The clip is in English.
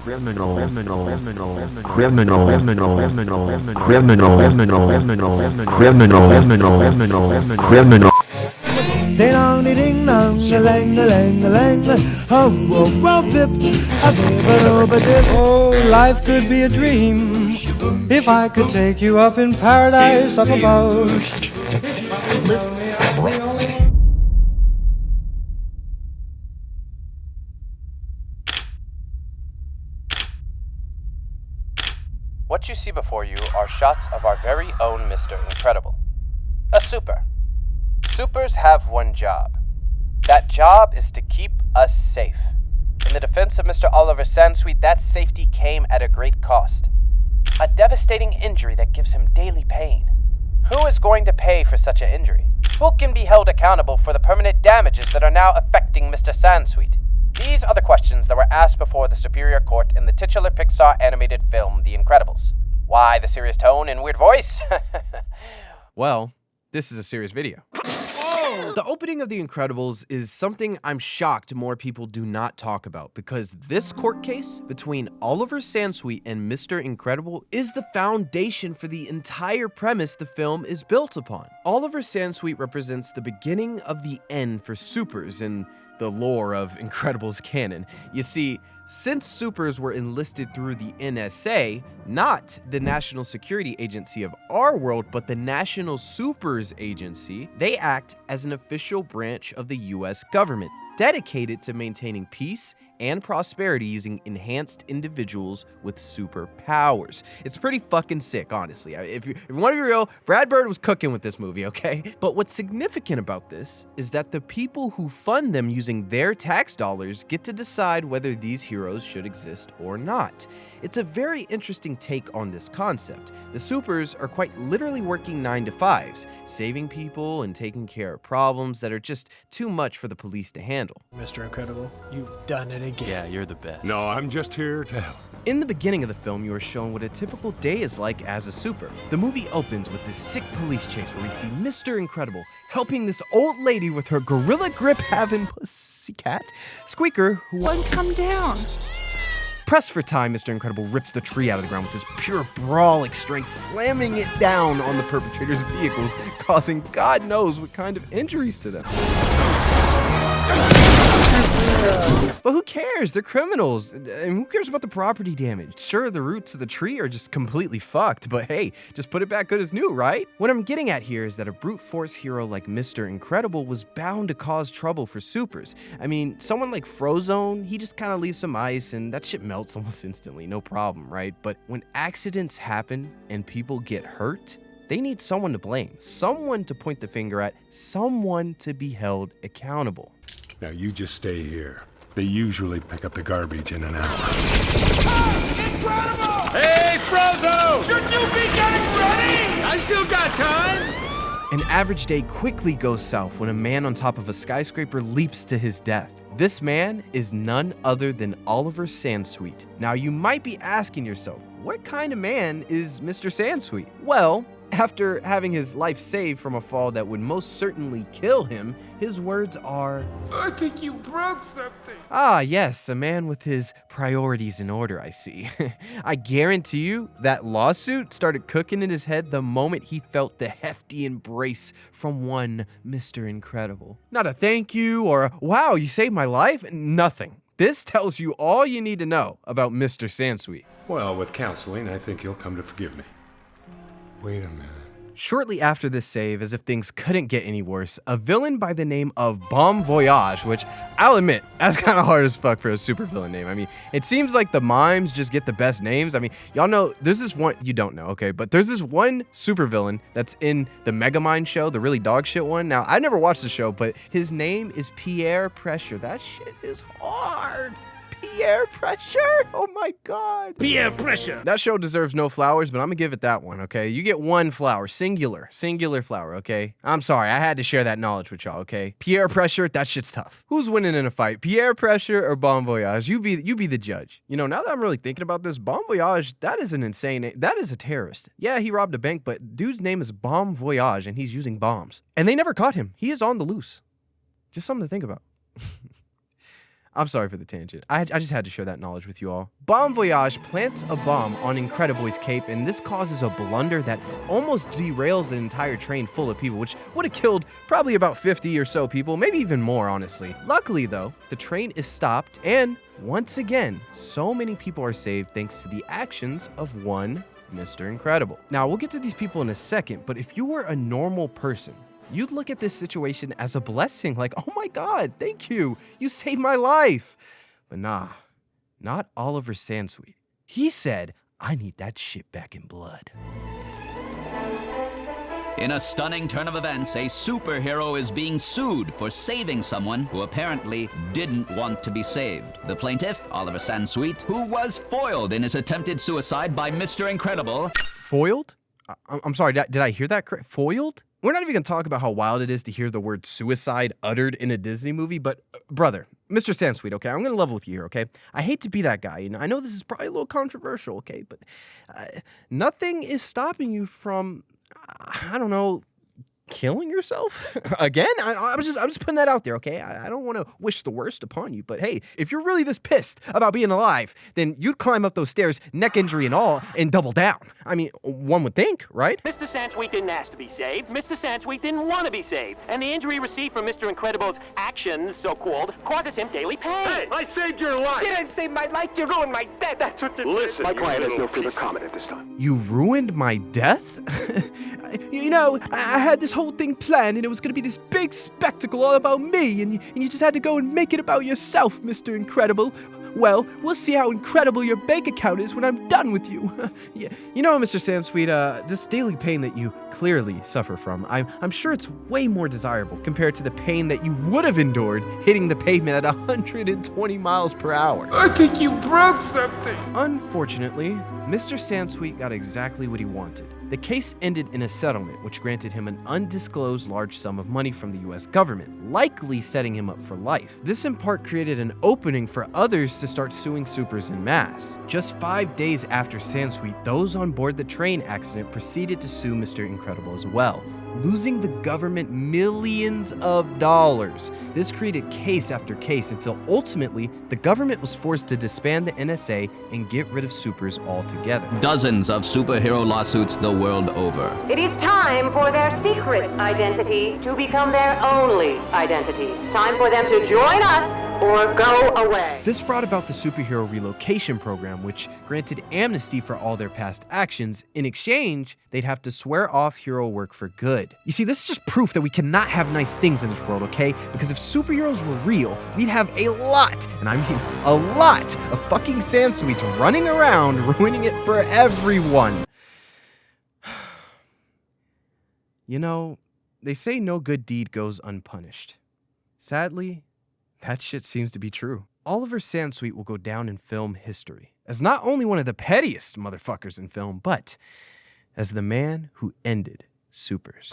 criminal. Ding dong, ding dong, a lang, a lang, a lang, hum, whoop, whoop, dip, a dip, a dip. Oh, life could be a dream if I could take you up in paradise up above. What you see before you are shots of our very own Mr. Incredible. A super. Supers have one job. That job is to keep us safe. In the defense of Mr. Oliver Sansweet, that safety came at a great cost. A devastating injury that gives him daily pain. Who is going to pay for such an injury? Who can be held accountable for the permanent damages that are now affecting Mr. Sansweet? These are the questions that were asked before the Super-ior Court in the titular Pixar animated film, The Incredibles. Why the serious tone and weird voice? Well, this is a serious video. The opening of The Incredibles is something I'm shocked more people do not talk about, because this court case between Oliver Sansweet and Mr. Incredible is the foundation for the entire premise the film is built upon. Oliver Sansweet represents the beginning of the end for supers in the lore of Incredibles canon. You see, since supers were enlisted through the NSA, not the National Security Agency of our world, but the National Supers Agency, they act as an official branch of the US government, dedicated to maintaining peace and prosperity using enhanced individuals with superpowers. It's pretty fucking sick, honestly. If you want to be real, Brad Bird was cooking with this movie, okay? But what's significant about this is that the people who fund them using their tax dollars get to decide whether these heroes should exist or not. It's a very interesting take on this concept. The supers are quite literally working 9-to-5s, saving people and taking care of problems that are just too much for the police to handle. Mr. Incredible, you've done it again. Yeah, you're the best. No, I'm just here to help. In the beginning of the film, you are shown what a typical day is like as a super. The movie opens with this sick police chase where we see Mr. Incredible helping this old lady with her gorilla grip having pussycat Squeaker, who One, come down. pressed for time, Mr. Incredible rips the tree out of the ground with his pure brawling strength, slamming it down on the perpetrator's vehicles, causing God knows what kind of injuries to them. But who cares? They're criminals. And who cares about the property damage? Sure, the roots of the tree are just completely fucked, but hey, just put it back good as new, right? What I'm getting at here is that a brute force hero like Mr. Incredible was bound to cause trouble for supers. I mean, someone like Frozone, he just kind of leaves some ice and that shit melts almost instantly, no problem, right? But when accidents happen and people get hurt, they need someone to blame, someone to point the finger at, someone to be held accountable. Now you just stay here. They usually pick up the garbage in an hour. Incredible! Hey, Frozo! Shouldn't you be getting ready? I still got time! An average day quickly goes south when a man on top of a skyscraper leaps to his death. This man is none other than Oliver Sansweet. Now you might be asking yourself, what kind of man is Mr. Sansweet? Well, after having his life saved from a fall that would most certainly kill him, his words are, I think you broke something. "Ah, yes, a man with his priorities in order, I see." I guarantee you that lawsuit started cooking in his head the moment he felt the hefty embrace from one Mr. Incredible. Not a thank you or a, wow, you saved my life, nothing. This tells you all you need to know about Mr. Sansweet. Well, with counseling, I think you'll come to forgive me. Wait a minute. Shortly after this save, as if things couldn't get any worse, a villain by the name of Bon Voyage, which I'll admit, that's kind of hard as fuck for a supervillain name. I mean, it seems like the mimes just get the best names. I mean, y'all know, there's this one, you don't know, okay, but there's this one supervillain that's in the Megamind show, the really dog shit one. Now, I never watched the show, but his name is Pierre Pressure. That shit is hard. Pierre Pressure? Oh my God. Peer pressure. That show deserves no flowers, but I'm gonna give it that one, okay? You get one flower, singular flower, okay? I'm sorry, I had to share that knowledge with y'all, okay? Pierre Pressure, that shit's tough. Who's winning in a fight, Pierre Pressure or Bon Voyage? You be the judge. You know, now that I'm really thinking about this, Bon Voyage, that is an insane name. That is a terrorist. Yeah, he robbed a bank, but dude's name is Bon Voyage, and he's using bombs. And they never caught him. He is on the loose. Just something to think about. I'm sorry for the tangent. I just had to share that knowledge with you all. Bon Voyage plants a bomb on Incredible's cape, and this causes a blunder that almost derails an entire train full of people, which would have killed probably about 50 or so people, maybe even more, honestly. Luckily, though, the train is stopped, and once again, so many people are saved thanks to the actions of one Mr. Incredible. Now, we'll get to these people in a second, but if you were a normal person, you'd look at this situation as a blessing, like, oh my God, thank you. You saved my life. But nah, not Oliver Sansweet. He said, I need that shit back in blood. In a stunning turn of events, a superhero is being sued for saving someone who apparently didn't want to be saved. The plaintiff, Oliver Sansweet, who was foiled in his attempted suicide by Mr. Incredible. Foiled? I'm sorry, did I hear that correct? Foiled? We're not even going to talk about how wild it is to hear the word suicide uttered in a Disney movie, but brother, Mr. Sansweet, okay, I'm going to level with you here, okay? I hate to be that guy, and I know this is probably a little controversial, okay, but nothing is stopping you from, I don't know, killing yourself? Again? I'm just putting that out there, okay? I don't want to wish the worst upon you, but hey, if you're really this pissed about being alive, then you'd climb up those stairs, neck injury and all, and double down. I mean, one would think, right? Mr. Sansweet didn't ask to be saved. Mr. Sansweet didn't want to be saved. And the injury received from Mr. Incredible's actions, so-called, causes him daily pain. Hey, I saved your life! You didn't save my life, you ruined my death. That's what you did. Listen, My you client has little no further piece of- comment at this time. You ruined my death? You know, I had this whole thing planned, and it was going to be this big spectacle all about me, and you just had to go and make it about yourself, Mr. Incredible. Well, we'll see how incredible your bank account is when I'm done with you. Yeah. You know, Mr. Sansweet, this daily pain that you clearly suffer from, I'm sure it's way more desirable compared to the pain that you would have endured hitting the pavement at 120 miles per hour. I think you broke something! Unfortunately, Mr. Sansweet got exactly what he wanted. The case ended in a settlement, which granted him an undisclosed large sum of money from the US government, likely setting him up for life. This in part created an opening for others to start suing supers en masse. Just 5 days after Sansweet, those on board the train accident proceeded to sue Mr. Incredible as well, losing the government millions of dollars. This created case after case until ultimately the government was forced to disband the NSA and get rid of supers altogether. Dozens of superhero lawsuits the world over. It is time for their secret identity to become their only identity. Time for them to join us or go away. This brought about the Super-Hero Relocation Program, which granted amnesty for all their past actions. In exchange, they'd have to swear off hero work for good. You see, this is just proof that we cannot have nice things in this world, okay? Because if superheroes were real, we'd have a lot, and I mean a lot, of fucking Sansweets running around ruining it for everyone. You know, they say no good deed goes unpunished. Sadly, that shit seems to be true. Oliver Sansweet will go down in film history as not only one of the pettiest motherfuckers in film, but as the man who ended supers.